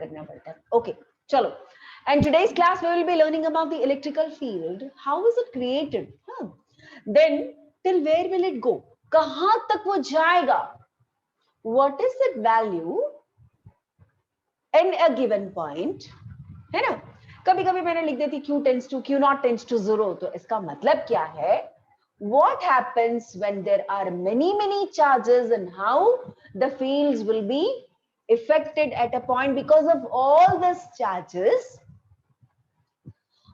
करना पड़ता है. ओके, चलो. And today's class we will be learning about the electrical field. How is it created? Then till where will it go? कहां तक वो जाएगा? What is its value in a given point? है ना? कभी कभी मैंने लिख देती Q tends to Q naught tends to 0. तो इसका मतलब क्या है? What happens when there are many charges and how the fields will be affected at a point because of all these charges?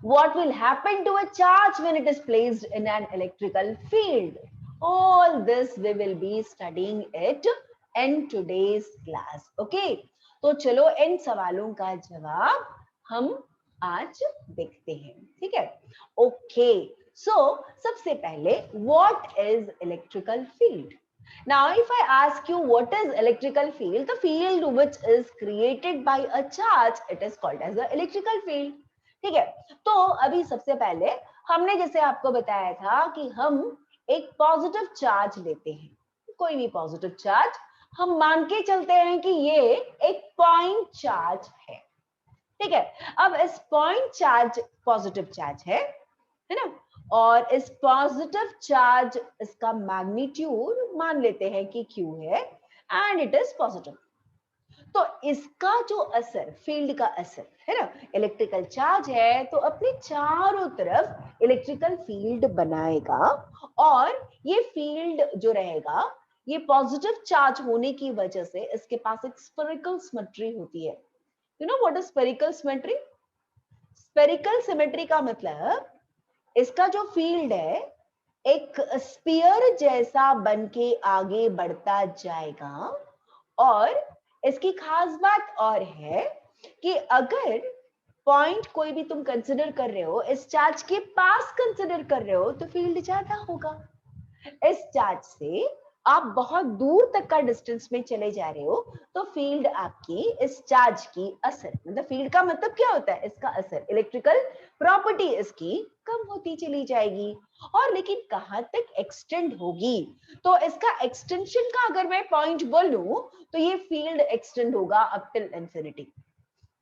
What will happen to a charge when it is placed in an electrical field? All this we will be studying it in today's class. Okay? तो चलो इन सवालों का जवाब हम आज देखते हैं. ठीक है? Okay. So सबसे पहले what is electrical field? Now if I ask you what is electrical field, the field which is created by a charge, it is called as the electrical field. ठीक है. तो अभी सबसे पहले हमने जैसे आपको बताया था कि हम एक पॉजिटिव चार्ज लेते हैं, कोई भी पॉजिटिव चार्ज, हम मान के चलते हैं कि ये एक पॉइंट चार्ज है. ठीक है. अब इस पॉइंट चार्ज पॉजिटिव चार्ज है ना, और इस पॉजिटिव चार्ज इसका मैग्नीट्यूड मान लेते हैं कि Q है एंड इट इज पॉजिटिव. तो इसका जो असर, फील्ड का असर है ना, इलेक्ट्रिकल चार्ज है तो अपने चारों तरफ इलेक्ट्रिकल फील्ड बनाएगा, और ये फील्ड जो रहेगा ये पॉजिटिव चार्ज होने की वजह से इसके पास एक स्फेरिकल सिमेट्री होती है. You know what is spherical symmetry? Spherical symmetry का मतलब इसका जो फील्ड है एक स्फीयर जैसा बनके आगे बढ़ता जाएगा. और इसकी खास बात और है कि अगर पॉइंट कोई भी तुम कंसिडर कर रहे हो, इस चार्ज के पास कंसिडर कर रहे हो, तो फील्ड ज्यादा होगा. इस चार्ज से आप बहुत दूर तक का डिस्टेंस में चले जा रहे हो तो फील्ड आपकी इस चार्ज की असर, मतलब फील्ड का मतलब क्या होता है? इसका असर, इलेक्ट्रिकल प्रॉपर्टी इसकी कम होती चली जाएगी. और लेकिन कहां तक एक्सटेंड होगी? तो इसका एक्सटेंशन का अगर मैं पॉइंट बोलूं तो ये फील्ड एक्सटेंड होगा अप टिल इंफिनिटी.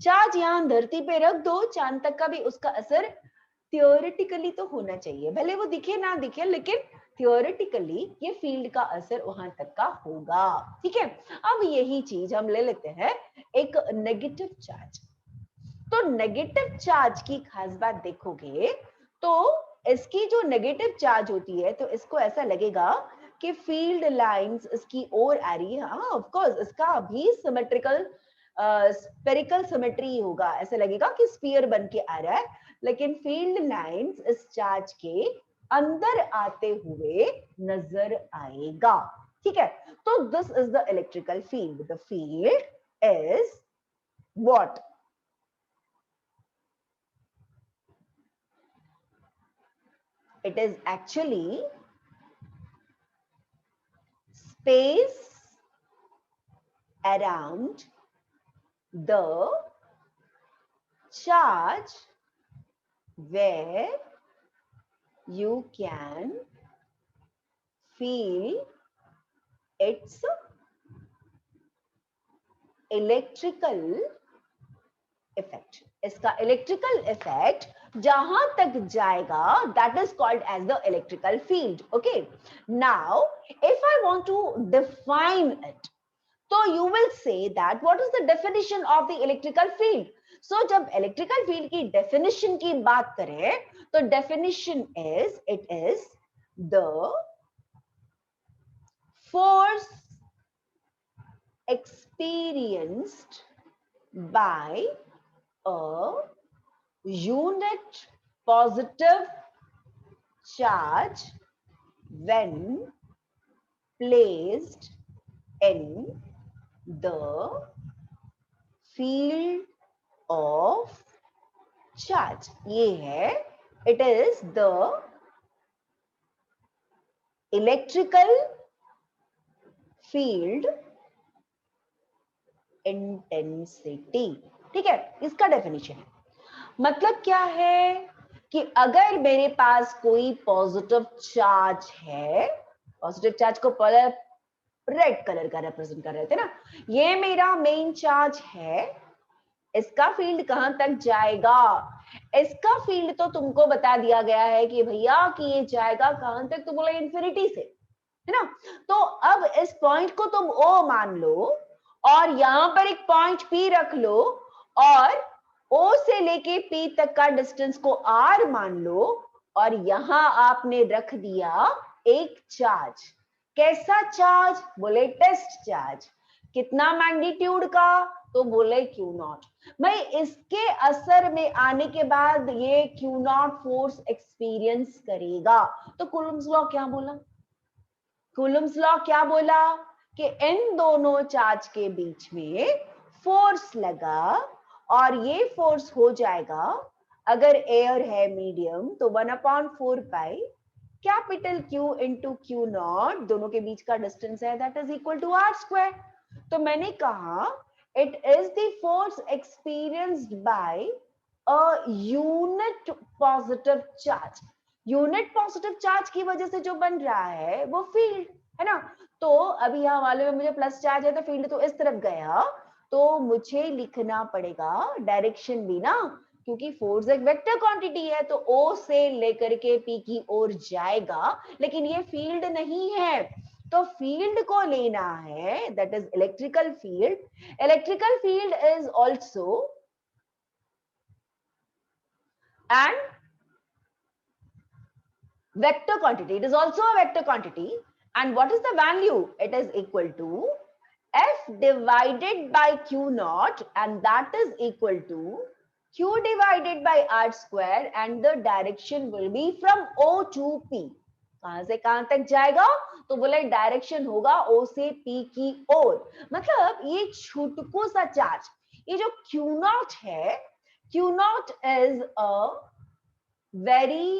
चार्ज यहां धरती पे रख दो, चांद तक का भी उसका असर थियोरेटिकली तो होना चाहिए, भले वो दिखे ना दिखे, लेकिन थियोरेटिकली ये फील्ड का असर वहां तक का होगा. ठीक है. अब यही चीज हम ले लेते हैं एक नेगेटिव चार्ज. तो नेगेटिव चार्ज की खास बात देखोगे तो इसकी जो नेगेटिव चार्ज होती है तो इसको ऐसा लगेगा कि फील्ड लाइंस इसकी ओर आ रही है. हाँ ऑफ कोर्स इसका भी सिमेट्रिकल स्फेरिकल सिमेट्री होगा, ऐसा लगेगा कि स्फीयर बन के आ रहा है, लेकिन फील्ड लाइंस इस चार्ज के अंदर आते हुए नजर आएगा. ठीक है. तो this is the electrical field. The field is what? It is actually space around the charge where you can feel its electrical effect. इसका इलेक्ट्रिकल इफेक्ट जहां तक जाएगा that is called as the electrical field. Okay. Now if I want to define it, so you will say that what is the definition of the electrical field? So जब electrical field की definition की बात करें तो definition is, it is the force experienced by a unit positive charge when placed in the field of charge. ये है, it is the electrical field intensity. ठीक है. इसका डेफिनेशन है, मतलब क्या है कि अगर मेरे पास कोई पॉजिटिव चार्ज है, पॉजिटिव चार्ज को रेड कलर का रिप्रेजेंट कर रहे थे ना, ये मेरा मेन चार्ज है इसका फील्ड कहां तक जाएगा, इसका फील्ड तो तुमको बता दिया गया है कि भैया कि ये जाएगा कहां तक, तो बोला इन्फिनिटी से, है ना। तो अब इस पॉइंट को तुम O मान लो और यहां पर एक पॉइंट P रख लो और O से लेके P तक का डिस्टेंस को R मान लो और यहां आपने रख दिया एक चार्ज। कैसा चार्ज, बोले टेस्ट चार्ज। कितना मैग्नीट्यूड का, तो बोले Q नॉट। भाई इसके असर में आने के बाद ये Q नॉट फोर्स एक्सपीरियंस करेगा। तो कूलम्स लॉ क्या बोला, कूलम्स लॉ क्या बोला कि इन दोनों चार्ज के बीच में फोर्स लगा और ये फोर्स हो जाएगा, अगर एयर है मीडियम तो 1/4 pi capital Q into Q naught, दोनों के बीच का डिस्टेंस है, that is equal to R square. तो मैंने कहा it is the force experienced by a unit positive charge. Unit positive charge की वजह से जो बन रहा है वो फील्ड है ना। तो अभी यहाँ वाले में मुझे प्लस चार्ज है तो फील्ड तो इस तरफ गया, तो मुझे लिखना पड़ेगा डायरेक्शन भी ना, क्योंकि फोर्स एक वेक्टर क्वांटिटी है तो O से लेकर के P की ओर जाएगा, लेकिन ये फील्ड नहीं है। तो फील्ड को लेना है, that is electrical field. Electrical field is also and vector quantity, it is also a vector quantity, and what is the value, it is equal to F divided by Q naught, and that is equal to Q divided by R square, and the direction will be from O to P। कहां से कहां तक जाएगा, तो बोले direction होगा O से P की ओर। मतलब ये छुटकू सा चार्ज, ये जो Q naught है, Q naught is a very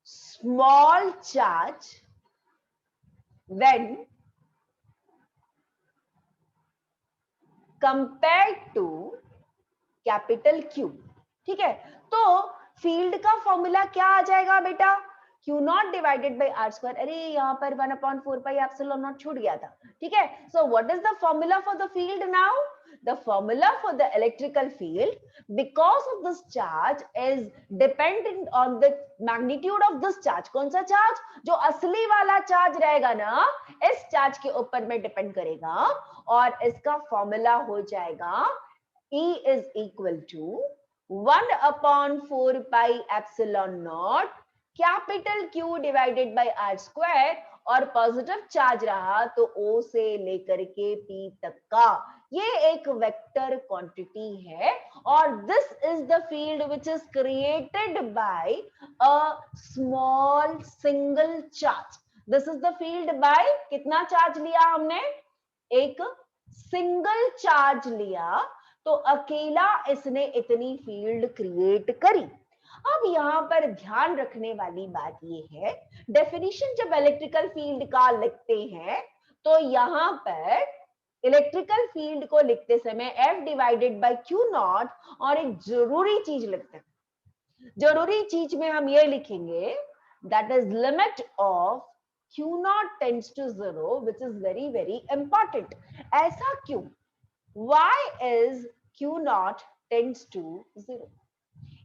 small charge when compared to capital Q। ठीक है, तो फील्ड का फॉर्मूला क्या आ जाएगा बेटा, Q not divided by R square. अरे यहाँ पर 1/4 पाई एप्सिलॉन नॉट छूट गया था। ठीक है, सो what is the formula for the field now, the formula for the electrical field, because of this charge is dependent on the magnitude of this charge। कौन सा चार्ज, जो असली वाला चार्ज रहेगा ना, इस चार्ज के ऊपर में डिपेंड करेगा, और इसका फॉर्मूला हो जाएगा E is equal to 1/4 pi epsilon naught capital Q divided by R square, और पॉजिटिव चार्ज रहा तो O से लेकर के P तक का, ये एक वेक्टर क्वांटिटी है, और this is the field which is created by a small single charge. This is the field by, कितना चार्ज लिया हमने, एक सिंगल चार्ज लिया, तो अकेला इसने इतनी फील्ड क्रिएट करी। अब यहाँ पर ध्यान रखने वाली बात ये है, डेफिनेशन जब इलेक्ट्रिकल फील्ड का लिखते हैं तो यहाँ पर इलेक्ट्रिकल फील्ड को लिखते समय F divided by Q not, और एक जरूरी चीज लिखते हैं। जरूरी चीज में हम ये लिखेंगे, that is limit of Q naught tends to 0, which is very very important. ऐसा क्यों, why is Q naught tends to 0?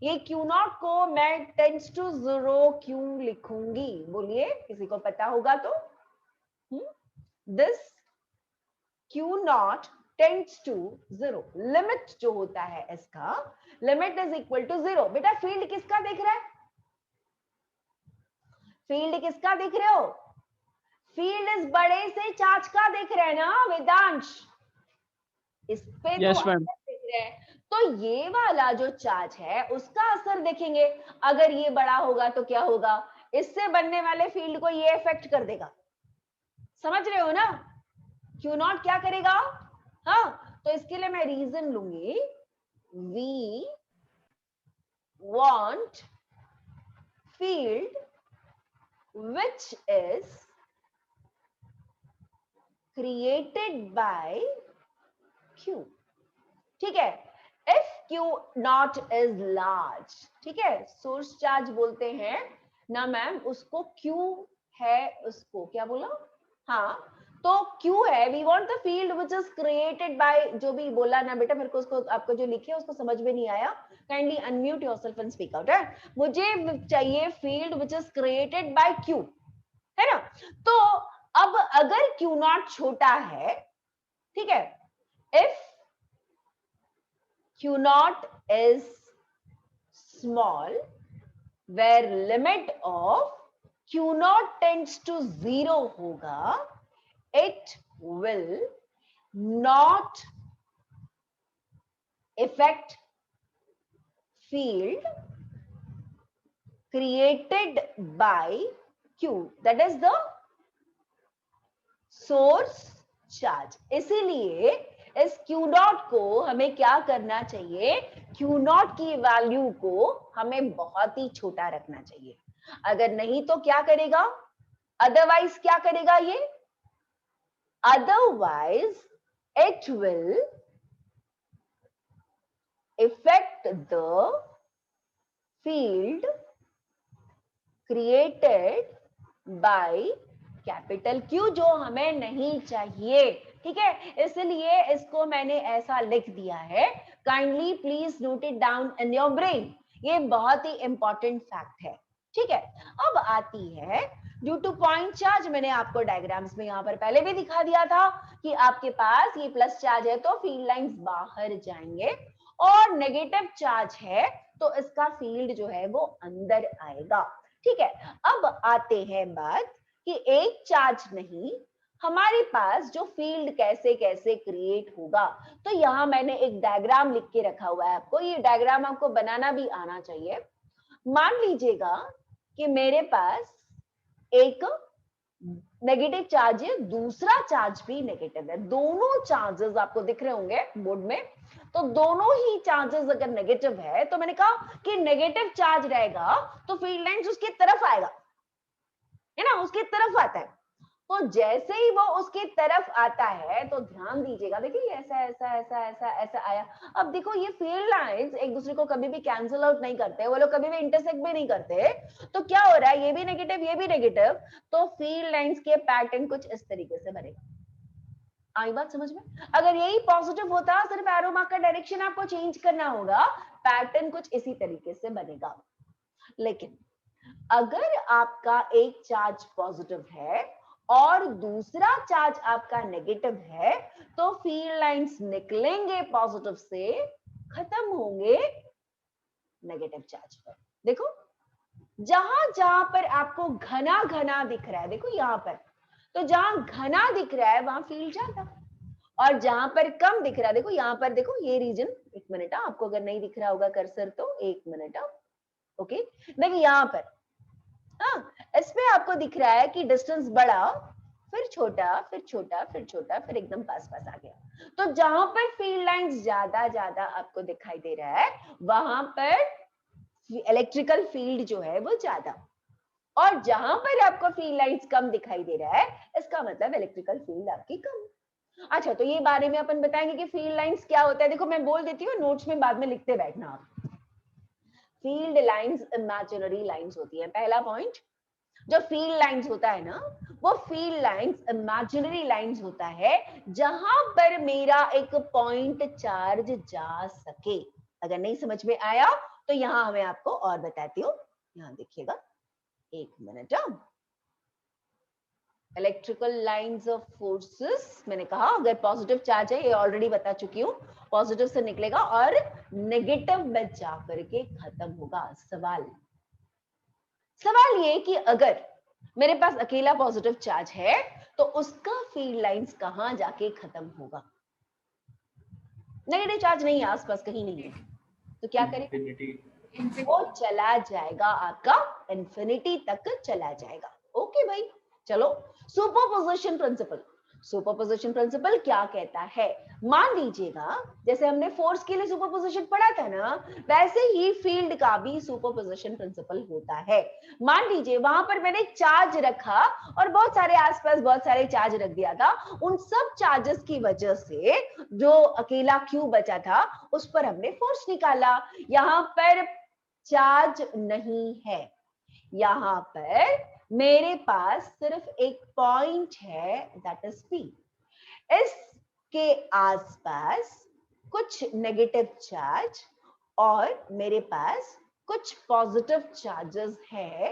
ये Q नॉट को मैं टेंड्स टू 0 क्यों लिखूंगी, बोलिए, किसी को पता होगा तो। This Q naught tends to 0, limit जो होता है इसका, लिमिट इज इक्वल टू 0। बेटा फील्ड किसका देख रहा है, फील्ड किसका देख रहे हो, फील्ड इस बड़े से चार्ज का देख रहे हैं ना वेदांश, इस पे यस तो मैम। देख रहे हैं, तो ये वाला जो चार्ज है उसका असर देखेंगे। अगर ये बड़ा होगा तो क्या होगा, इससे बनने वाले फील्ड को ये इफेक्ट कर देगा, समझ रहे हो ना। Q नॉट क्या करेगा, हाँ, तो इसके लिए मैं रीजन लूंगी, we want field which is created by Q। ठीक है, if Q naught is large, ठीक है, सोर्स चार्ज बोलते हैं ना मैम उसको, Q है उसको क्या बोला, हाँ, तो Q है, we want the field which is created by, जो भी बोला ना बेटा मेरे को, उसको आपको जो लिखे उसको समझ में नहीं आया, kindly unmute yourself and speak out. है, मुझे चाहिए field which is created by Q, है ना। तो अब अगर Q नॉट छोटा है, ठीक है, if Q naught is small, where limit of Q naught tends to 0 होगा, it will not affect field created by Q, that is the source charge। इसीलिए इस Q नॉट को हमें क्या करना चाहिए, Q नॉट की वैल्यू को हमें बहुत ही छोटा रखना चाहिए। अगर नहीं तो क्या करेगा, अदरवाइज क्या करेगा ये, otherwise it will affect the field created by capital Q, जो हमें नहीं चाहिए, ठीक है। इसलिए इसको मैंने ऐसा लिख दिया है, kindly please note it down in your brain, ये बहुत ही इंपॉर्टेंट फैक्ट है, ठीक है। अब आती है ड्यू टू पॉइंट चार्ज, मैंने आपको डायग्राम्स में यहाँ पर पहले भी दिखा दिया था कि आपके पास ये प्लस चार्ज है तो फील्ड लाइंस बाहर जाएंगे, और नेगेटिव चार्ज है तो इसका फील्ड जो है वो अंदर आएगा, ठीक है। अब आते हैं बात कि एक चार्ज नहीं, हमारे पास जो फील्ड कैसे कैसे क्रिएट होगा, तो यहाँ मैंने एक डायग्राम लिख के रखा हुआ है आपको, ये डायग्राम आपको बनाना भी आना चाहिए। मान लीजिएगा कि मेरे पास एक नेगेटिव चार्ज है, दूसरा चार्ज भी नेगेटिव है, दोनों चार्जेस आपको दिख रहे होंगे बोर्ड में, तो दोनों ही चार्जेस अगर नेगेटिव है तो मैंने कहा कि नेगेटिव चार्ज रहेगा तो फील्ड लाइंस उसकी तरफ आएगा, है ना, उसकी तरफ आता है। तो जैसे ही वो उसकी तरफ आता है तो ध्यान दीजिएगा, देखिए ऐसा ऐसा ऐसा ऐसा ऐसा आया। अब देखो ये फील्ड लाइंस एक दूसरे को कभी भी कैंसिल आउट नहीं करते, वो लोग कभी भी इंटरसेक्ट भी नहीं करते, तो क्या हो रहा है, ये भी नेगेटिव ये भी नेगेटिव, तो फील्ड लाइंस के पैटर्न कुछ इस तरीके से बनेगा। आई बात समझ में? अगर यही पॉजिटिव होता, सिर्फ एरो मार्क का डायरेक्शन आपको चेंज करना होगा, पैटर्न कुछ इसी तरीके से बनेगा। लेकिन अगर आपका एक चार्ज पॉजिटिव है और दूसरा चार्ज आपका नेगेटिव है, तो फील्ड लाइंस निकलेंगे पॉजिटिव से, खत्म होंगे नेगेटिव चार्ज पर। देखो जहां जहां पर आपको घना घना दिख रहा है, देखो यहां पर, तो जहां घना दिख रहा है वहां फील्ड ज्यादा, और जहां पर कम दिख रहा है, देखो यहां पर, देखो ये रीजन, एक मिनट आपको अगर नहीं दिख रहा होगा कर्सर तो एक मिनट, ओके, देखिए यहां पर, हाँ, इसमें आपको दिख रहा है कि डिस्टेंस बड़ा, फिर छोटा, फिर छोटा, फिर छोटा, फिर एकदम पास पास आ गया। तो जहां पर फील्ड लाइंस ज्यादा ज्यादा आपको दिखाई दे रहा है, वहां पर इलेक्ट्रिकल फील्ड जो है वो ज्यादा, और जहां पर आपको फील्ड लाइंस कम दिखाई दे रहा है, इसका मतलब इलेक्ट्रिकल फील्ड आपकी कम। अच्छा, तो ये बारे में अपन बताएंगे कि फील्ड लाइंस क्या होता है। देखो मैं बोल देती हूँ, नोट्स में बाद में लिखते बैठना आप। फील्ड लाइंस इमेजिनरी लाइंस होती है, पहला पॉइंट। जो फील्ड लाइंस होता है ना, वो फील्ड लाइंस इमेजिनरी लाइंस होता है, जहां पर मेरा एक पॉइंट चार्ज जा सके। अगर नहीं समझ में आया तो यहां मैं आपको और बताती हूँ, यहां देखिएगा, एक minute. Electrical lines of forces, मैंने कहा अगर पॉजिटिव चार्ज है, ये ऑलरेडी बता चुकी हूँ, पॉजिटिव से निकलेगा और नेगेटिव में जाकर के खत्म होगा। सवाल ये कि अगर मेरे पास अकेला पॉजिटिव चार्ज है तो उसका फील्ड लाइंस कहां जाके खत्म होगा, नेगेटिव चार्ज नहीं है आसपास, कहीं नहीं है, तो क्या करें, वो चला जाएगा आपका इंफिनिटी तक चला जाएगा। ओके भाई, चलो सुपरपोजिशन प्रिंसिपल। सुपरपोजिशन प्रिंसिपल क्या कहता है, मान लीजिएगा जैसे हमने फोर्स के लिए सुपरपोजिशन पढ़ा था ना, वैसे ही फील्ड का भी सुपरपोजिशन प्रिंसिपल होता है। मान लीजिए वहां पर मैंने चार्ज रखा और बहुत सारे आसपास बहुत सारे चार्ज रख दिया था, उन सब चार्जेस की वजह से जो अकेला क्यू बचा था उस पर हमने फोर्स निकाला। यहाँ पर चार्ज नहीं है, यहाँ पर मेरे पास सिर्फ एक पॉइंट है, दैट इज पी। इसके आसपास कुछ नेगेटिव चार्ज और मेरे पास कुछ पॉजिटिव चार्जेस है,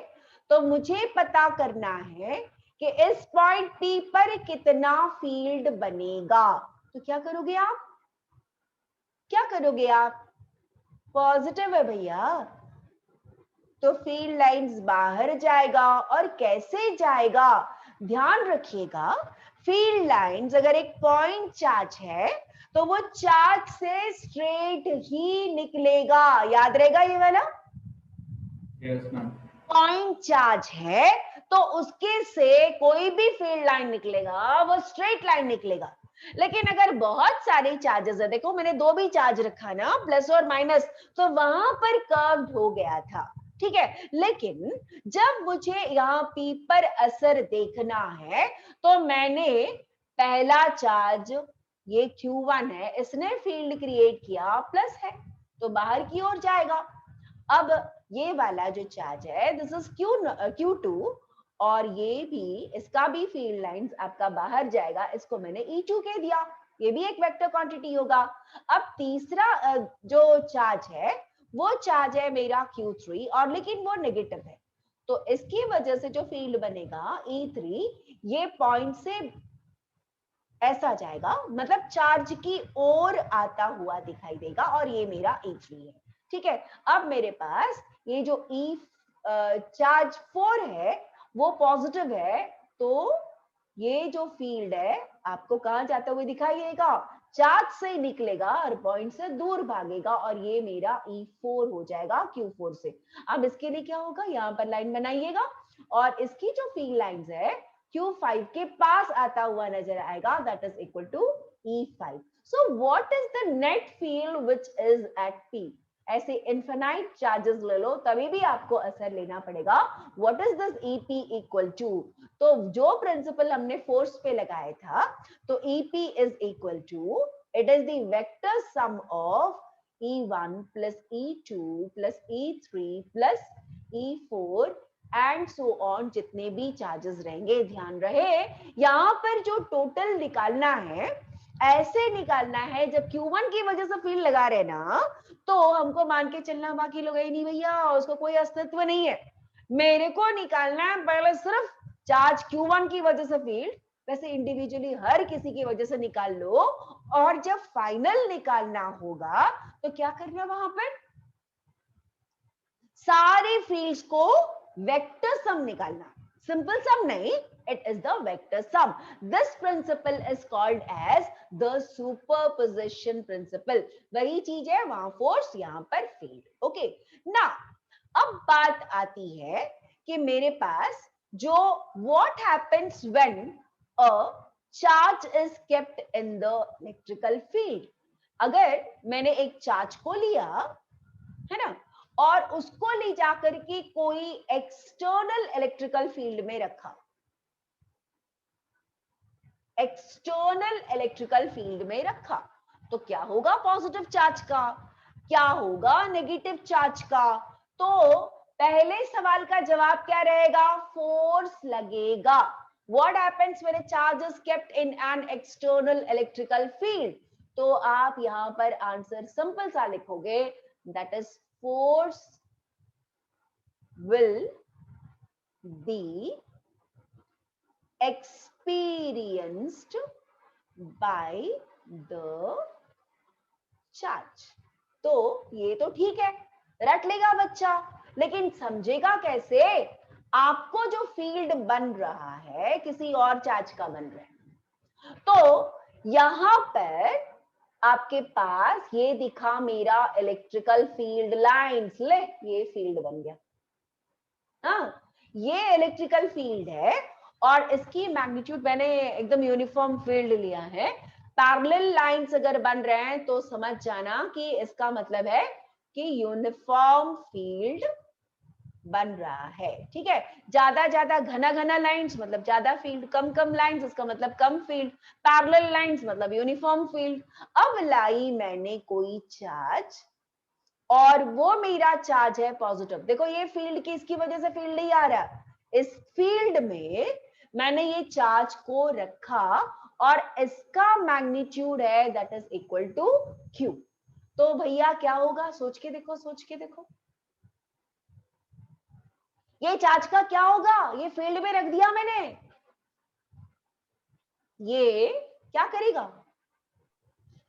तो मुझे पता करना है कि इस पॉइंट पी पर कितना फील्ड बनेगा। तो क्या करोगे आप, क्या करोगे आप? पॉजिटिव है भैया, तो फील्ड लाइंस बाहर जाएगा। और कैसे जाएगा? ध्यान रखिएगा, फील्ड लाइंस अगर एक पॉइंट चार्ज है तो वो चार्ज से स्ट्रेट ही निकलेगा। याद रहेगा ये वाला? Yes ma'am. पॉइंट चार्ज है तो उसके से कोई भी फील्ड लाइन निकलेगा वो स्ट्रेट लाइन निकलेगा। लेकिन अगर बहुत सारे चार्जेस है, देखो मैंने दो भी चार्ज रखा ना, प्लस और माइनस, तो वहां पर कर्व्ड हो गया था, ठीक है। लेकिन जब मुझे यहाँ पी पर असर देखना है तो मैंने पहला चार्ज, ये Q1 है, इसने फील्ड क्रिएट किया, प्लस है तो बाहर की ओर जाएगा। अब ये वाला जो चार्ज है, दिस इज Q2, और ये भी, इसका भी फील्ड लाइंस आपका बाहर जाएगा, इसको मैंने E2 कह दिया, ये भी एक वेक्टर क्वांटिटी होगा। अब तीसरा जो चार्ज है वो चार्ज है मेरा Q3, और लेकिन वो नेगेटिव है, तो इसकी वजह से जो फील्ड बनेगा E3, ये पॉइंट से ऐसा जाएगा, मतलब चार्ज की ओर आता हुआ दिखाई देगा, और ये मेरा E3 है, ठीक है। अब मेरे पास ये जो चार्ज 4 है वो पॉजिटिव है, तो ये जो फील्ड है आपको कहां जाते हुए दिखाई देगा? चार्ज से निकलेगा और पॉइंट से दूर भागेगा, और ये मेरा E4 हो जाएगा Q4 से। अब इसके लिए क्या होगा, यहाँ पर लाइन बनाइएगा, और इसकी जो फील्ड लाइंस है Q5 के पास आता हुआ नजर आएगा, that is equal to E5। So what is the net field which is at P? ऐसे इनफिनाइट चार्जेस ले लो तभी भी आपको असर लेना पड़ेगा। What is this EP equal to? तो जो प्रिंसिपल हमने फोर्स पे लगाया था, तो EP is equal to, it is the vector sum of E1 plus E2 plus E3 plus E4 and so on, जितने भी चार्जेस रहेंगे। ध्यान रहे यहाँ पर जो टोटल निकालना है, ऐसे निकालना है, जब Q1 की वजह से फील्ड लगा रहे ना, तो हमको मान के चलना बाकी लोग ही नहीं भैया, उसको कोई अस्तित्व नहीं है। मेरे को निकालना है पहले सिर्फ चार्ज Q1 की वजह से फील्ड, वैसे इंडिविजुअली हर किसी की वजह से निकाल लो, और जब फाइनल निकालना होगा तो क्या करना, वहां पर सारे फील्ड्स को वेक्टर सम निकालना। सिंपल सम नहीं, it is the vector sum. This principle is called as the superposition principle. वही चीज है, वहां फोर्स, यहाँ पर फील्ड। ओके ना, अब बात आती है कि मेरे पास जो what happens when a charge is kept in the electrical field। अगर मैंने एक चार्ज को लिया है ना, और उसको ले जाकर के कोई एक्सटर्नल इलेक्ट्रिकल फील्ड में रखा, एक्सटर्नल इलेक्ट्रिकल फील्ड में रखा, तो क्या होगा पॉजिटिव चार्ज का, क्या होगा नेगेटिव चार्ज का? तो पहले सवाल का जवाब क्या रहेगा? फोर्स लगेगा। What happens when a charge is kept in an external electrical field? तो आप यहां पर आंसर सिंपल सा लिखोगे, that is force will be experienced by the charge। तो ये तो ठीक है, रट लेगा बच्चा, लेकिन समझेगा कैसे? आपको जो फील्ड बन रहा है किसी और चार्ज का बन रहा है, तो यहां पर आपके पास ये दिखा मेरा इलेक्ट्रिकल फील्ड लाइंस, ले ये फील्ड बन गया। हाँ, ये इलेक्ट्रिकल फील्ड है, और इसकी मैग्नीट्यूड मैंने एकदम यूनिफॉर्म फील्ड लिया है। पैरेलल लाइंस अगर बन रहे हैं तो समझ जाना कि इसका मतलब है कि यूनिफॉर्म फील्ड बन रहा है, ठीक है। ज्यादा ज्यादा घना घना लाइंस मतलब ज्यादा फील्ड, कम कम लाइंस इसका मतलब कम फील्ड, पैरेलल लाइंस मतलब यूनिफॉर्म फील्ड। अब लाई मैंने कोई चार्ज, और वो मेरा चार्ज है पॉजिटिव। देखो ये फील्ड की, इसकी वजह से फील्ड नहीं आ रहा, इस फील्ड में मैंने ये चार्ज को रखा और इसका मैग्नीट्यूड है that is equal to Q, तो भैया क्या होगा? सोच के देखो, सोच के देखो, ये चार्ज का क्या होगा? ये फील्ड में रख दिया मैंने, ये क्या करेगा?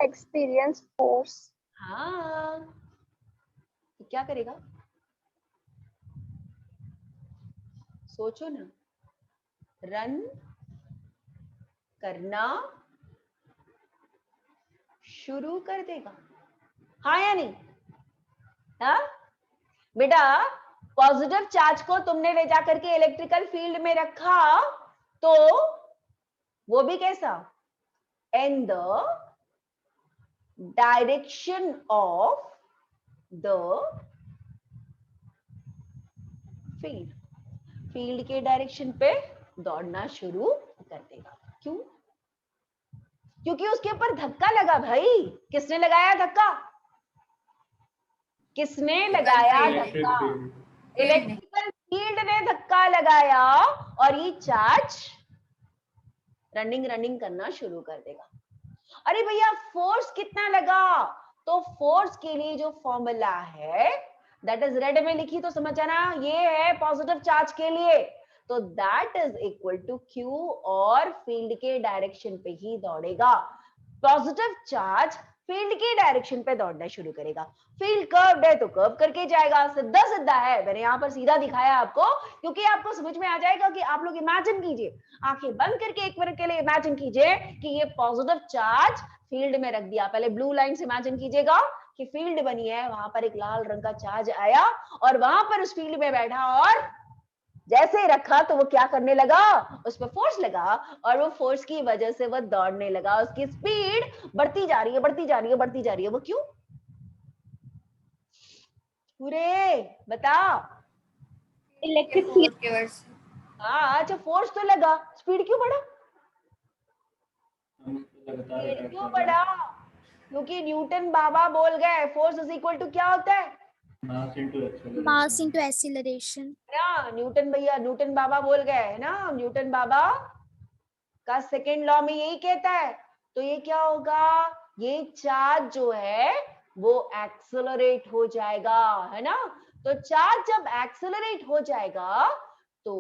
Experience force. हाँ, क्या करेगा? सोचो ना, रन करना शुरू कर देगा, हाँ या नहीं? हाँ बेटा, पॉजिटिव चार्ज को तुमने ले जाकर के इलेक्ट्रिकल फील्ड में रखा, तो वो भी कैसा? इन the direction of the field, field के डायरेक्शन पे दौड़ना शुरू कर देगा। क्यों? क्योंकि उसके ऊपर धक्का लगा भाई। किसने लगाया धक्का? किसने लगाया धक्का? इलेक्ट्रिकल फील्ड ने धक्का लगाया और ये चार्ज रनिंग करना शुरू कर देगा। अरे भैया फोर्स कितना लगा? तो फोर्स के लिए जो फॉर्मूला है दैट इज रेड में लिखी, तो समझ आना, ये है पॉजिटिव चार्ज के लिए, तो that is equal to Q और फील्ड के डायरेक्शन पे ही दौड़ेगा। पॉजिटिव चार्ज फील्ड के डायरेक्शन पे दौड़ना शुरू करेगा। फील्ड कर्व्ड है तो कर्व करके जाएगा, सीधा सीधा है, मैंने यहाँ पर सीधा दिखाया आपको क्योंकि आपको समझ में आ जाएगा कि आप लोग इमेजिन कीजिए, आंखें बंद करके एक मिनट के लिए इमेजिन कीजिए कि ये पॉजिटिव चार्ज फील्ड में रख दिया। पहले ब्लू लाइन से इमेजिन कीजिएगा कि फील्ड बनी है, वहां पर एक लाल रंग का चार्ज आया और वहां पर उस फील्ड में बैठा और जैसे ही रखा तो वो क्या करने लगा? उस पर फोर्स लगा और वो फोर्स की वजह से वो दौड़ने लगा। उसकी स्पीड बढ़ती जा रही है, बढ़ती जा रही है, बढ़ती जा रही है। वो क्यों? पूरे बता। Electric field. हाँ अच्छा, फोर्स तो लगा, स्पीड क्यों बढ़ा? हम उसको लगातार स्पीड अटैक क्यों कर रहे हैं। बढ़ा? क्योंकि न्यूटन बाबा बोल गए फोर्स इज इक्वल टू क्या होता है mass into mass acceleration. Into acceleration. ना? न्यूटन भैया, न्यूटन बाबा बोल गए है ना, न्यूटन बाबा का सेकेंड लॉ में यही कहता है। तो ये क्या होगा? ये चार्ज जो है वो एक्सेलरेट हो जाएगा, है ना? तो चार्ज जब एक्सेलरेट हो जाएगा तो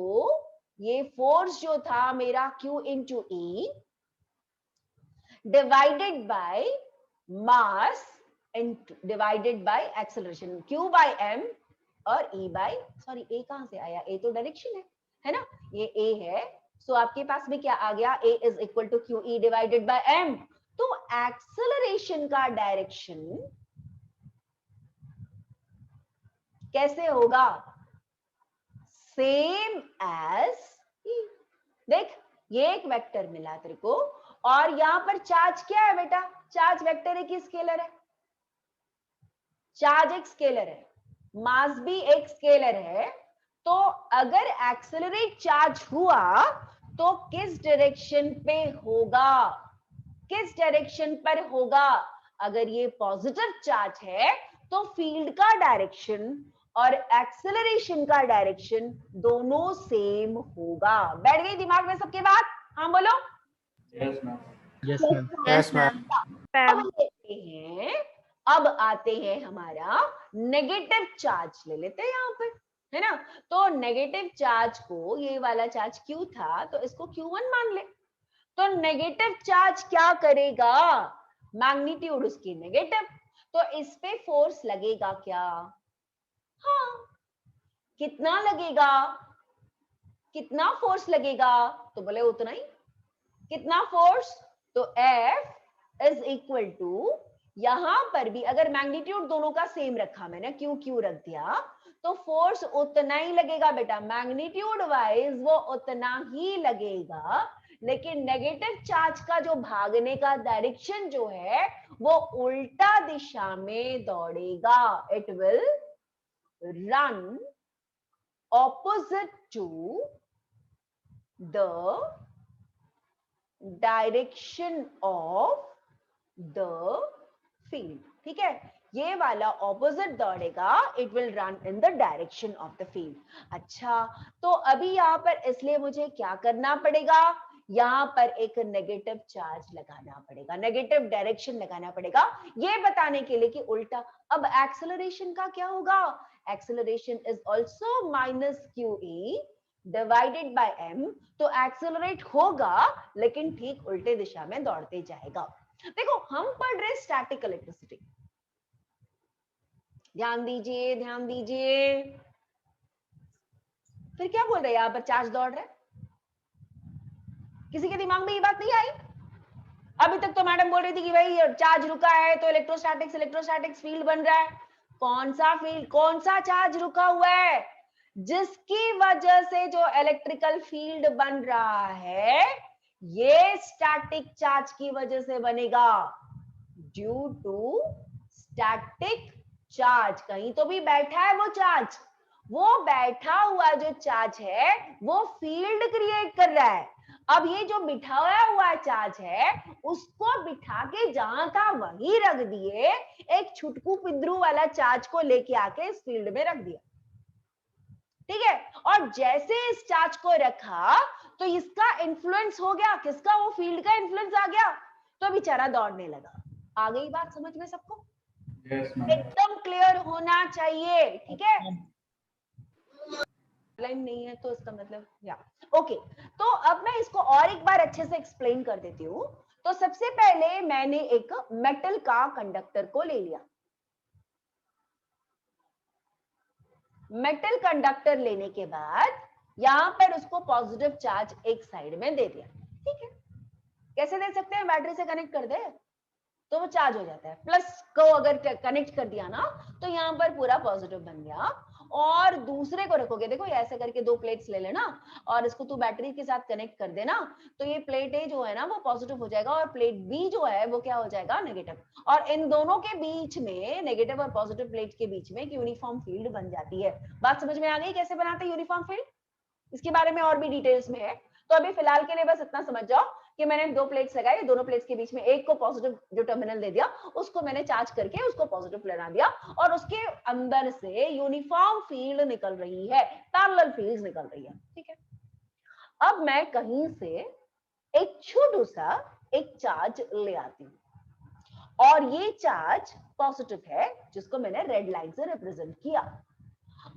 ये फोर्स जो था मेरा Q into E divided by mass divided by acceleration, Q by m और E बाय, सॉरी A कहां से आया? A तो डायरेक्शन है ना? ये A है, सो आपके पास में क्या आ गया? A is equal to Q E divided by m। तो एक्सेलरेशन का डायरेक्शन कैसे होगा? Same as E। देख, ये एक वेक्टर मिला तेरे को और यहां पर चार्ज क्या है बेटा? चार्ज वेक्टर है कि स्केलर है? चार्ज एक स्केलर है, मास भी एक स्केलर है, तो अगर एक्सेलरेट चार्ज हुआ तो किस डायरेक्शन पे होगा? किस डायरेक्शन पर होगा? अगर ये पॉजिटिव चार्ज है तो फील्ड का डायरेक्शन और एक्सेलरेशन का डायरेक्शन दोनों सेम होगा। बैठ गई दिमाग में सबके बात? हाँ बोलो। Yes ma'am. Yes ma'am. Yes ma'am. अब लेते हैं, अब आते हैं हमारा नेगेटिव चार्ज ले लेते हैं यहाँ पर, है ना? तो नेगेटिव चार्ज को, ये वाला चार्ज Q था तो इसको Q1 मान ले। तो नेगेटिव चार्ज क्या करेगा? मैग्नीट्यूड उसकी नेगेटिव, तो इस पे फोर्स लगेगा क्या? हाँ, कितना लगेगा? कितना फोर्स लगेगा? तो बोले उतना ही। कितना फोर्स? तो F इज इक्वल टू, यहां पर भी अगर मैग्नीट्यूड दोनों का सेम रखा, मैंने क्यू क्यू रख दिया, तो फोर्स उतना ही लगेगा बेटा, मैग्नीट्यूड वाइज वो उतना ही लगेगा, लेकिन नेगेटिव चार्ज का जो भागने का डायरेक्शन जो है वो उल्टा दिशा में दौड़ेगा। It will run opposite to the direction of the field, ठीक है। ये वाला ऑपोजिट दौड़ेगा, it will run in the direction of the field. अच्छा, तो अभी यहाँ पर इसलिए मुझे क्या करना पड़ेगा, यहाँ पर एक नेगेटिव चार्ज लगाना पड़ेगा, नेगेटिव डायरेक्शन लगाना पड़ेगा, ये बताने के लिए कि उल्टा। अब एक्सेलरेशन का क्या होगा, acceleration is also minus Q E divided by M. तो एक्सेलरेट होगा लेकिन ठीक उल्टे दिशा में दौड़ते जाएगा। देखो हम पढ़ रहे स्टैटिक इलेक्ट्रिसिटी, ध्यान दीजिए ध्यान दीजिए। फिर क्या बोल रहे हैं, यहां पर चार्ज दौड़ रहा है, किसी के दिमाग में ये बात नहीं आई? अभी तक तो मैडम बोल रही थी कि भाई चार्ज रुका है तो इलेक्ट्रोस्टैटिक्स फील्ड बन रहा है। कौन सा फील्ड, कौन सा चार्ज रुका हुआ है, जिसकी वजह से जो इलेक्ट्रिकल फील्ड बन रहा है ये स्टैटिक चार्ज की वजह से बनेगा, ड्यू टू स्टैटिक चार्ज। कहीं तो भी बैठा है वो चार्ज, वो बैठा हुआ जो चार्ज है वो फील्ड क्रिएट कर रहा है। अब ये जो बिठाया हुआ चार्ज है उसको बिठा के जहां था वहीं रख दिए, एक छुटकू पिद्रू वाला चार्ज को लेके आके इस फील्ड में रख दिया, ठीक है। और जैसे इस चार्ज को रखा तो इसका इन्फ्लुएंस हो गया, किसका, वो फील्ड का इन्फ्लुएंस आ गया, तो बेचारा दौड़ने लगा। आ गई बात समझ में सबको? Yes ma'am. एकदम क्लियर होना चाहिए, ठीक है। लाइन नहीं है तो इसका मतलब या ओके। तो अब मैं इसको और एक बार अच्छे से एक्सप्लेन कर देती हूँ। तो सबसे पहले मैंने एक मेटल का कंडक्टर को ले लिया, मेटल कंडक्टर लेने के बाद यहां पर उसको पॉजिटिव चार्ज एक साइड में दे दिया, ठीक है। कैसे दे सकते हैं, बैटरी से कनेक्ट कर दे तो वो चार्ज हो जाता है, प्लस को अगर कनेक्ट कर दिया ना तो यहाँ पर पूरा पॉजिटिव बन गया। और दूसरे को रखोगे, देखो ऐसे करके दो प्लेट्स ले लेना और इसको तू बैटरी के साथ कनेक्ट कर देना, तो ये प्लेट ए जो है ना वो पॉजिटिव हो जाएगा और प्लेट बी जो है वो क्या हो जाएगा, नेगेटिव। और इन दोनों के बीच में, नेगेटिव और पॉजिटिव प्लेट के बीच में एक यूनिफॉर्म फील्ड बन जाती है। बात समझ में आ गई कैसे बनाते हैं यूनिफॉर्म फील्ड? इसके बारे में और भी डिटेल्स में है, तो अभी फिलहाल के लिए बस इतना समझ जाओ कि मैंने दो प्लेट्स लगाई, दोनों प्लेट्स के बीच में एक को पॉजिटिव जो टर्मिनल दे दिया उसको मैंने चार्ज करके उसको पॉजिटिव बना दिया और उसके अंदर से यूनिफॉर्म फील्ड निकल रही है, पैरेलल फील्ड्स निकल रही है, ठीक है। अब मैं कहीं से एक छोटू सा एक चार्ज ले आती हूं और ये चार्ज पॉजिटिव है जिसको मैंने रेड लाइन से रिप्रेजेंट किया।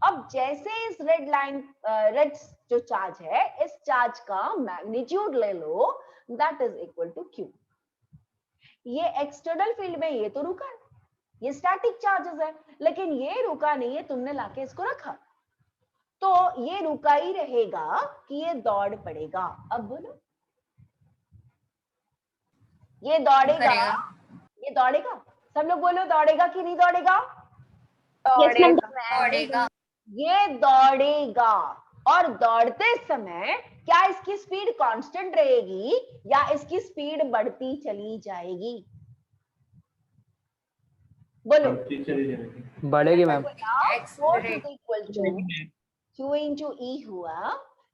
अब जैसे इस रेड लाइन, रेड जो चार्ज है, इस चार्ज का मैग्नीट्यूड ले लो, that is equal to Q. ये एक्सटर्नल फील्ड में ये तो रुका है, ये स्टैटिक चार्जेस है, लेकिन ये रुका नहीं है, तुमने लाके इसको रखा तो ये रुका ही रहेगा कि ये दौड़ पड़ेगा। अब बोलो, ये दौड़ेगा, ये दौड़ेगा, सब लोग बोलो दौड़ेगा कि नहीं दौड़ेगा? दौड़ेगा। ये दौड़ेगा और दौड़ते समय क्या इसकी स्पीड कांस्टेंट रहेगी या इसकी स्पीड बढ़ती चली जाएगी? बोलो। बढ़ती चली जाएगी। बढ़ेगी ma'am. Force is equal to Q into E हुआ,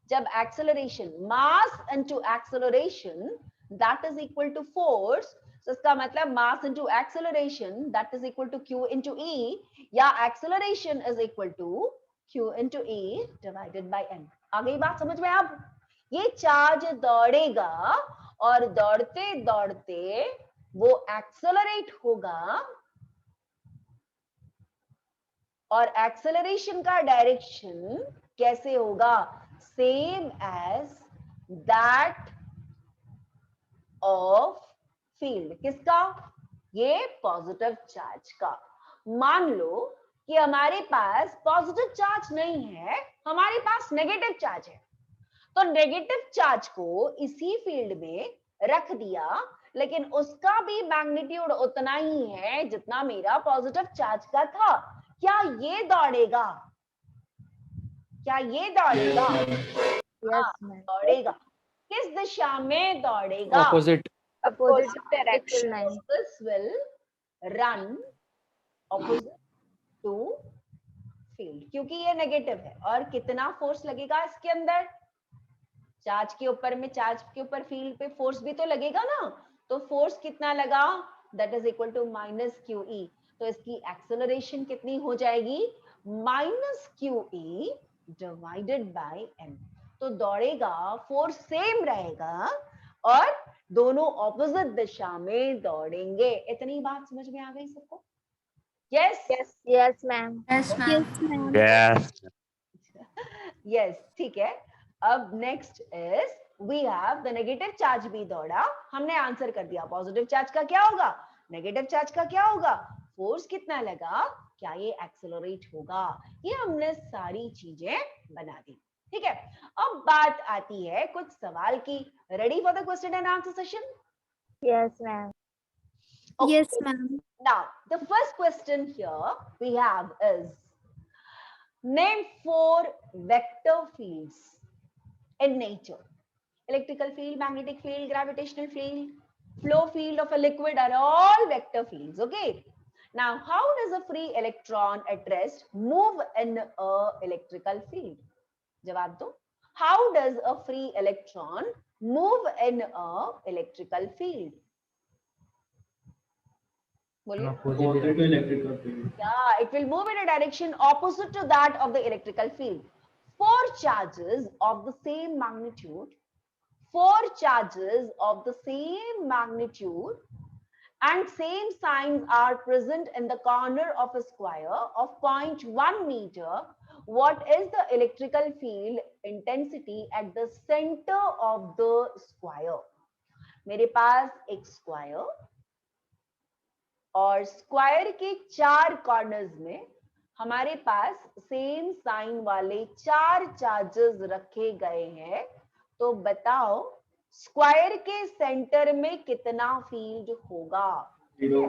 जब acceleration, mass into acceleration that is equal to force, तो इसका मतलब mass into acceleration that is equal to Q into E, या acceleration is equal to Q into E divided by m। आ गई बात समझ में? अब ये चार्ज दौड़ेगा और दौड़ते दौड़ते वो एक्सेलरेट होगा और एक्सेलरेशन का डायरेक्शन कैसे होगा, same as that of field. किसका? ये पॉजिटिव चार्ज का। मान लो कि हमारे पास पॉजिटिव चार्ज नहीं है, हमारे पास नेगेटिव चार्ज है, तो नेगेटिव चार्ज को इसी फील्ड में रख दिया, लेकिन उसका भी मैग्नीट्यूड उतना ही है जितना मेरा पॉजिटिव चार्ज का था। क्या ये दौड़ेगा? क्या ये दौड़ेगा? हाँ, दौड़ेगा। किस दिशा में दौड़ेगा? Opposite. Opposite direction. This will run opposite to field, क्योंकि ये नेगेटिव है। और कितना फोर्स लगेगा इसके अंदर? चार्ज के ऊपर में, चार्ज के ऊपर फील्ड पे फोर्स भी तो लगेगा ना, तो फोर्स कितना लगा? That is equal to minus Q E. तो इसकी एक्सेलरेशन कितनी हो जाएगी, minus Q E divided by M. तो दौड़ेगा, फोर्स सेम रहेगा और दोनों ऑपोजिट दिशा में दौड़ेंगे। इतनी बात समझ में आ गई सबको? Yes Yes, ma'am. Yes, ma'am. Yes, ma'am. Yes. Yes, ठीक है। अब next is we have the negative charge भी दौड़ा, हमने आंसर कर दिया। पॉजिटिव चार्ज का क्या होगा, नेगेटिव चार्ज का क्या होगा, फोर्स कितना लगा, क्या ये एक्सेलरेट होगा, ये हमने सारी चीजें बना दी। ठीक है, अब बात आती है कुछ सवाल की। Ready for the question and answer session? Yes, ma'am. Yes, ma'am. Now, the first question here we have is, name 4 vector fields in nature. Electrical field, magnetic field, gravitational field, flow field of a liquid are all vector fields, okay? Now, how does a free electron at rest move in a electrical field? जवाब दो। How does a free electron move in a electrical field? बोलिए। Positive electrical field. Yeah, it will move in a direction opposite to that of the electrical field. 4 charges of the same magnitude, 4 charges of the same magnitude and same signs are present in the corner of a square of 0.1 meter. What is the electrical field intensity at the center of the square? मेरे पास एक square और square के 4 corners में हमारे पास same sign वाले 4 charges रखे गए हैं। तो बताओ स्क्वायर के सेंटर में कितना फील्ड होगा? 0.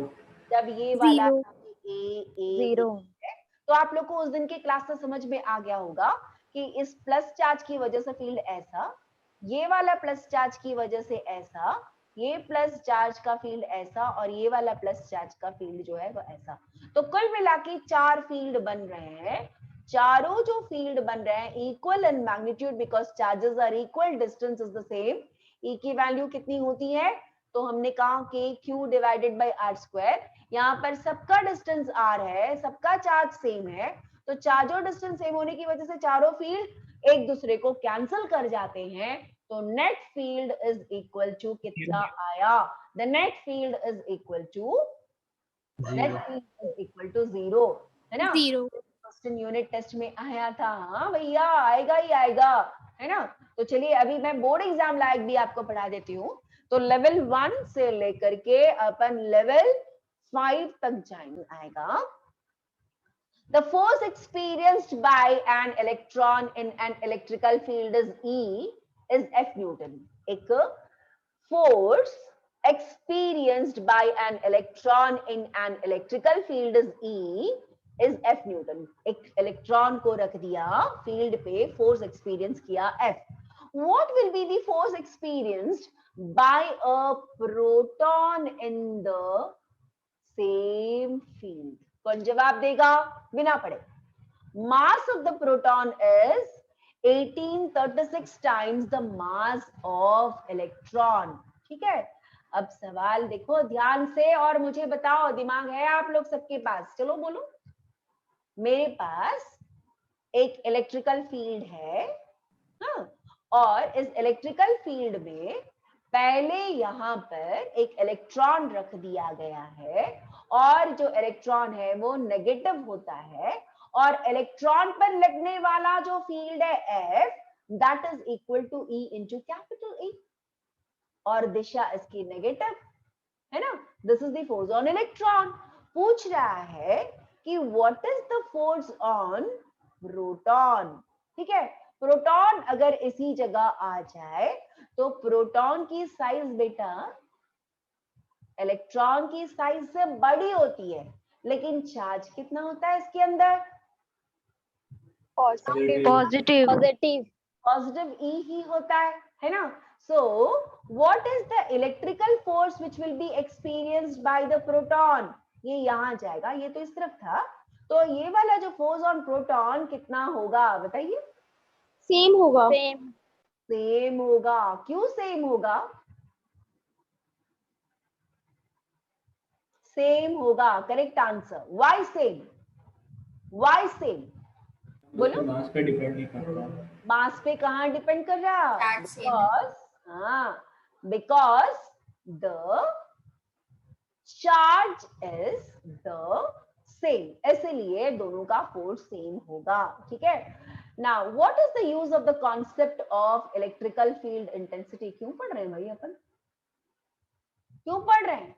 जब ये वाला Zero. ए Zero. है, तो आप लोग को उस दिन के क्लास से समझ में आ गया होगा कि इस प्लस चार्ज की वजह से फील्ड ऐसा, ये वाला प्लस चार्ज की वजह से ऐसा, ये प्लस चार्ज का फील्ड ऐसा और ये वाला प्लस चार्ज का फील्ड जो है वो ऐसा। तो कुल मिला के 4 फील्ड बन रहे हैं। चारों जो फील्ड बन रहे हैं equal in magnitude because charges are equal, distance is the same. E की वैल्यू कितनी होती है? तो हमने कहा कि Q divided by R square. यहाँ पर सबका डिस्टेंस R है, सबका चार्ज सेम है, तो चार्ज और डिस्टेंस सेम होने की वजह से चारों फील्ड एक दूसरे को कैंसिल कर जाते हैं। तो net field is equal to कितना आया? The net field is equal to, net field is equal to 0, है ना? Zero. क्वेश्चन यूनिट टेस्ट में आया था। हाँ भैया, आएगा ही आएगा, है ना? तो चलिए अभी मैं बोर्ड एग्जाम लायक भी आपको पढ़ा देती हूँ। तो लेवल 1 से लेकर के अपन लेवल 5 तक जाएंगे आएगा। The force experienced by an electron in an electrical field is E is F Newton. एक force experienced by an electron in an electrical field is E is F Newton. एक electron को रख दिया field पे, force experience किया F. What will be the force experienced by a proton in the same field? कौन जवाब देगा बिना पढ़े? Mass of the proton is 1836 times the mass of electron. ठीक है, अब सवाल देखो ध्यान से और मुझे बताओ, दिमाग है आप लोग सबके पास? चलो बोलो। मेरे पास एक इलेक्ट्रिकल फील्ड है, हाँ, और इस इलेक्ट्रिकल फील्ड में पहले यहाँ पर एक इलेक्ट्रॉन रख दिया गया है और जो इलेक्ट्रॉन है वो नेगेटिव होता है और इलेक्ट्रॉन पर लगने वाला जो फील्ड है F, that is equal to E into capital E और दिशा इसकी नेगेटिव, है ना? This is the force on electron. पूछ रहा है कि what is the force on proton. ठीक है, प्रोटॉन अगर इसी जगह आ जाए तो प्रोटॉन की साइज बेटा इलेक्ट्रॉन की साइज से बड़ी होती है, लेकिन चार्ज कितना होता है इसके अंदर? Positive. Positive. Positive. Positive E ही होता है ना? सो what is the electrical force which will be experienced by the proton? ये यहां जाएगा, ये तो इस तरफ था, तो ये वाला जो फोर्स ऑन प्रोटॉन कितना होगा बताइए? Same होगा. Same. सेम होगा। क्यों सेम होगा? सेम होगा, correct answer. Why same? Why same? बोलो। मास पे डिपेंड नहीं करता। मास पे कहाँ डिपेंड कर रहा? Charge same है। बिकॉज, हाँ, because the charge is the same, इसलिए दोनों का फोर्स सेम होगा, ठीक है। Now what is the use of the concept of electrical field intensity? क्यों पढ़ रहे हैं भाई अपन? क्यों पढ़ रहे हैं?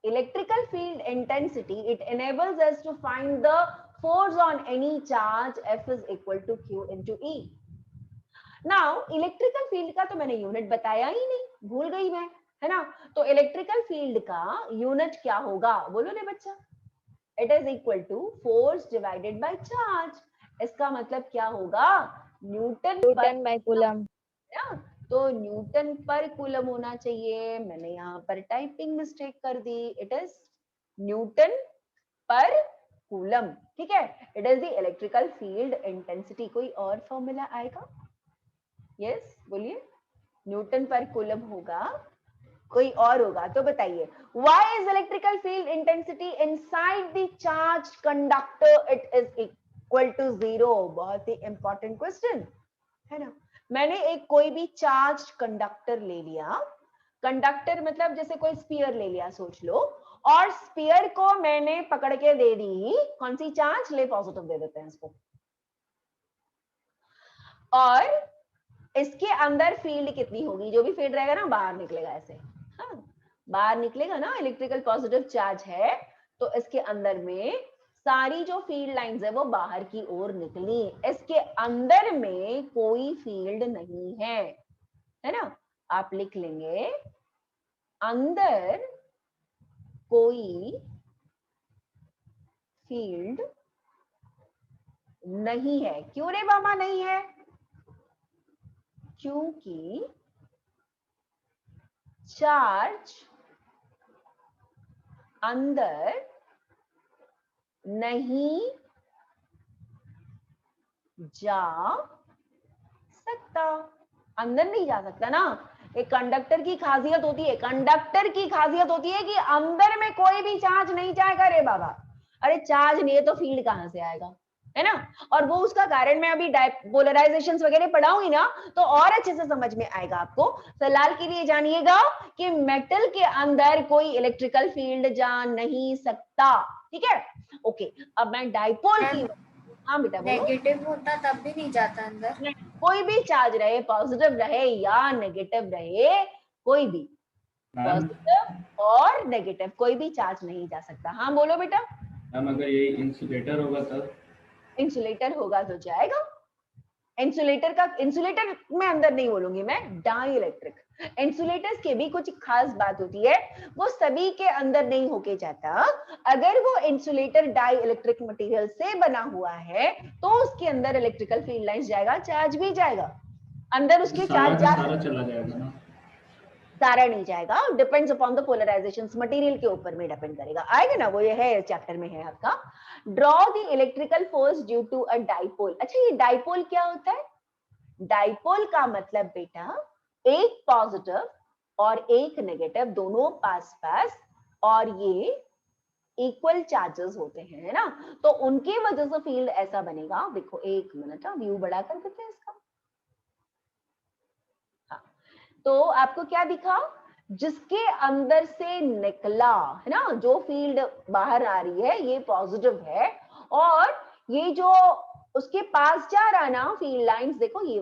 Electrical field intensity, it enables us to find the force on any charge F is equal to Q into E. Now, electrical field का तो मैंने यूनिट बताया ही नहीं, भूल गई मैं, है ना। तो इलेक्ट्रिकल फील्ड का यूनिट क्या होगा? बोलो रे बच्चा। It is equal to force divided by charge. इसका मतलब क्या होगा? Newton newton by coulomb. तो न्यूटन पर कूलम होना चाहिए। मैंने यहाँ पर टाइपिंग मिस्टेक कर दी। इट इज न्यूटन पर कूलम, ठीक है। It is the electrical field intensity. कोई और फॉर्मूला आएगा? यस, बोलिए। न्यूटन पर कूलम होगा, कोई और होगा तो बताइए। Why is electrical field intensity inside the charge conductor it is equal to 0? बहुत ही इंपॉर्टेंट क्वेश्चन है ना। मैंने एक कोई भी चार्ज कंडक्टर ले लिया, कंडक्टर मतलब जैसे कोई स्फीयर ले लिया सोच लो, और स्फीयर को मैंने पकड़ के दे दी कौन सी चार्ज? ले पॉजिटिव दे देते हैं इसको, और इसके अंदर फील्ड कितनी होगी? जो भी फील्ड रहेगा ना बाहर निकलेगा ऐसे, हाँ बाहर निकलेगा ना। इलेक्ट्रिकल पॉजिटिव चार्ज है तो इसके अंदर में सारी जो फील्ड लाइंस है वो बाहर की ओर निकली। इसके अंदर में कोई फील्ड नहीं है ना। आप लिख लेंगे अंदर कोई फील्ड नहीं है। क्यों रे बाबा नहीं है? क्योंकि चार्ज अंदर नहीं जा सकता। अंदर नहीं जा सकता ना। एक कंडक्टर की खासियत होती है, कंडक्टर की खासियत होती है कि अंदर में कोई भी चार्ज नहीं जाएगा रे बाबा। अरे चार्ज नहीं है तो फील्ड कहां से आएगा, है ना। और वो उसका कारण मैं अभी पोलराइजेशंस वगैरह पढ़ाऊंगी ना तो और अच्छे से समझ में आएगा आपको। फिलहाल के लिए जानिएगा कि मेटल के अंदर कोई इलेक्ट्रिकल फील्ड जा नहीं सकता, ठीक है। ओके, अब मैं डाइपोल की, हाँ बेटा बोलो। नेगेटिव होता तब भी नहीं जाता अंदर? नहीं, कोई भी चार्ज रहे, पॉजिटिव रहे या नेगेटिव रहे, कोई भी पॉजिटिव और नेगेटिव कोई भी चार्ज नहीं जा सकता। हाँ बोलो बेटा। मैम अगर ये इंसुलेटर होगा तब? इंसुलेटर होगा तो जाएगा। इंसुलेटर का, इंसुलेटर में अंदर नहीं बोलूंगी मैं, डाई इलेक्ट्रिक। इंसुलेटर्स के भी कुछ खास बात होती है, वो सभी के अंदर नहीं होके जाता। अगर वो इंसुलेटर डाई इलेक्ट्रिक मटेरियल से बना हुआ है तो उसके अंदर इलेक्ट्रिकल फील्ड लाइंस जाएगा, चार्ज भी जाएगा अंदर उसके। चार्ज सारा चला जाएगा ना? सारा नहीं जाएगा, डिपेंड्स अपॉन द पोलराइजेशंस, मटेरियल के ऊपर में डिपेंड करेगा। आएगा ना, वो ये है चैप्टर में है आपका। Draw the electrical force due to a dipole. अच्छा ये डाइपोल क्या होता है? डाइपोल का मतलब बेटा एक पॉजिटिव और एक नेगेटिव दोनों पास पास, और ये इक्वल चार्जेस होते हैं, है ना। तो उनकी वजह से फील्ड ऐसा बनेगा। देखो एक मिनट, व्यू बड़ा कर देते हैं इसका। तो आपको क्या दिखा? जिसके अंदर से निकला, है ना, जो फील्ड बाहर आ रही है ये पॉजिटिव है, और ये जो उसके पास जा रहा ना फील्ड लाइंस, देखो ये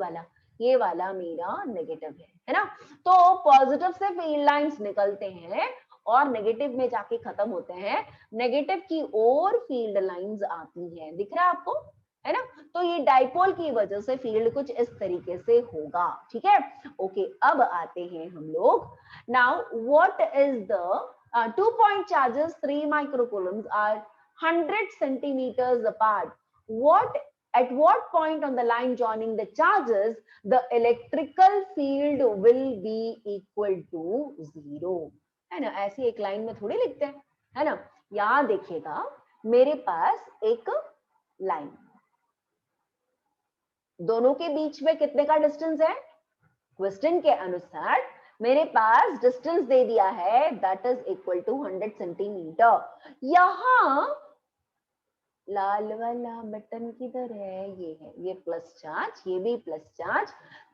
वाला मेरा नेगेटिव है ना। तो पॉजिटिव से फील्ड लाइंस निकलते हैं और नेगेटिव में जाके खत्म होते हैं। नेगेटिव की ओर फील्ड लाइंस आती हैं, दिख रहा है आपको, है ना। तो ये डाइपोल की वजह से फील्ड कुछ इस तरीके से होगा, ठीक है। ओके, अब आते हैं हम लोग। Now what is the 2 point charges 3 microcoulombs are 100 centimeters apart. At what point on the line joining the charges the electrical field will be equal to 0? है ना, ऐसी एक लाइन में थोड़ी लिखते हैं, है ना। यहां देखिएगा मेरे पास एक लाइन, दोनों के बीच में कितने का डिस्टेंस है? क्वेश्चन के अनुसार मेरे पास डिस्टेंस दे दिया है that is equal to 100 centimetre. यहां लाल वाला बटन किधर है, ये है, ये प्लस चार्ज, ये भी प्लस चार्ज,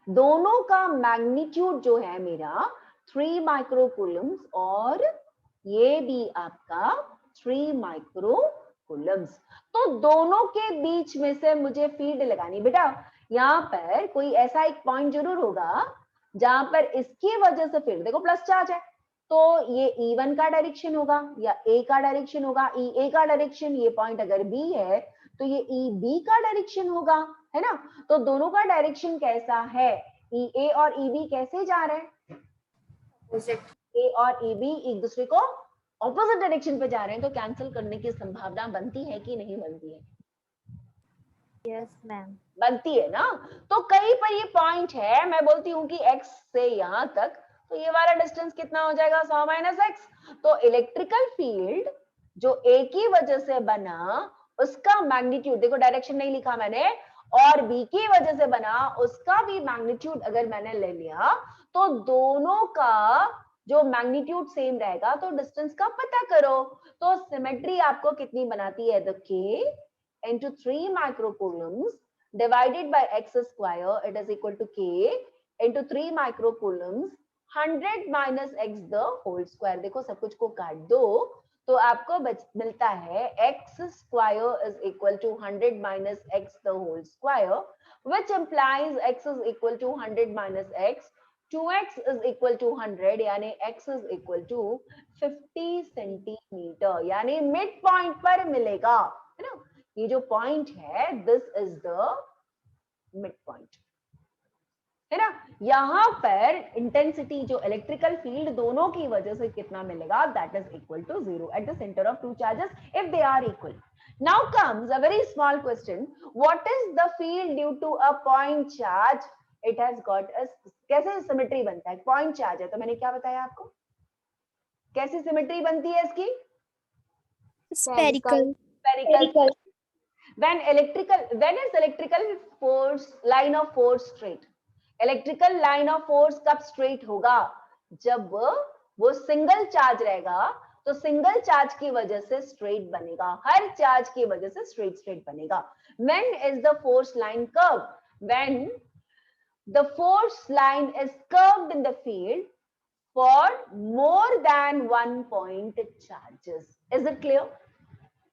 दोनों का मैग्नीट्यूड जो है मेरा 3 माइक्रोकूलम्स और ये भी आपका 3 माइक्रोकूलम्स। तो दोनों के बीच में से मुझे फील्ड लगानी। बेटा यहाँ पर कोई ऐसा एक पॉइंट जरूर होगा जहां पर इसकी वजह से फील्ड, देखो प्लस चार्ज है तो ये E1 का डायरेक्शन होगा या A का डायरेक्शन होगा, EA का डायरेक्शन, ये पॉइंट अगर B है तो ये EB का डायरेक्शन होगा, है ना। तो दोनों का डायरेक्शन कैसा है, EA और EB कैसे जा रहे हैं, अपोजिट। A और EB एक दूसरे को ऑपोजिट डायरेक्शन पे जा रहे हैं, तो कैंसिल करने की संभावना बनती है कि नहीं बनती है? Yes, ma'am. बनती है ना। तो कहीं पर ये पॉइंट है, मैं बोलती हूँ कि x से यहां तक, तो ये वाला डिस्टेंस कितना हो जाएगा, 100 माइनस एक्स। तो इलेक्ट्रिकल फील्ड जो A की वजह से बना उसका मैग्नीट्यूड, देखो डायरेक्शन नहीं लिखा मैंने, और B की वजह से बना उसका भी मैग्नीट्यूड अगर मैंने ले लिया तो दोनों का जो मैग्नीट्यूड सेम रहेगा, तो डिस्टेंस का पता करो। तो सिमेट्री आपको कितनी बनाती है, the K into 3 microcoulombs divided by x square, it is equal to K into 3 microcoulombs 100 minus x the whole square। देखो सब कुछ को काट दो तो आपको मिलता है x square is equal to 100 minus x the whole square, which implies x is equal to 100 minus x, 2x is equal to 100, यानी x is equal to 50 centimetre, यानी मिड पॉइंट पर मिलेगा, है ना। ये जो पॉइंट है this is the mid point, है ना। यहां पर इंटेंसिटी जो इलेक्ट्रिकल फील्ड दोनों की वजह से कितना मिलेगा, that is equal to 0 at the centre of two charges if they are equal. Now comes a very small question, what is the field due to a point charge, it has got a, कैसे symmetry बनता है, point charge है तो मैंने क्या बताया आपको, कैसी सिमेट्री बनती है इसकी, Spherical. spherical। when is electrical force line of force straight, electrical line of force कब straight होगा, जब वो सिंगल चार्ज रहेगा तो सिंगल चार्ज की वजह से स्ट्रेट बनेगा, हर चार्ज की वजह से स्ट्रेट बनेगा। when is the force line curved, when the force line is curved in the field for more than one point charges, is it clear।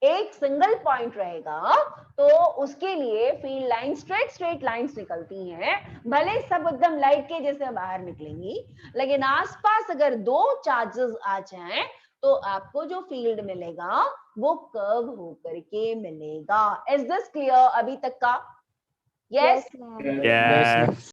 एक सिंगल पॉइंट रहेगा तो उसके लिए फील्ड लाइन स्ट्रेट लाइंस निकलती हैं, भले सब एकदम लाइट के जैसे बाहर निकलेंगी, लेकिन आसपास अगर दो चार्जेस आ जाएं तो आपको जो फील्ड मिलेगा वो कर्व होकर के मिलेगा। इज दिस क्लियर अभी तक का? Yes Yes, ma'am. Yes,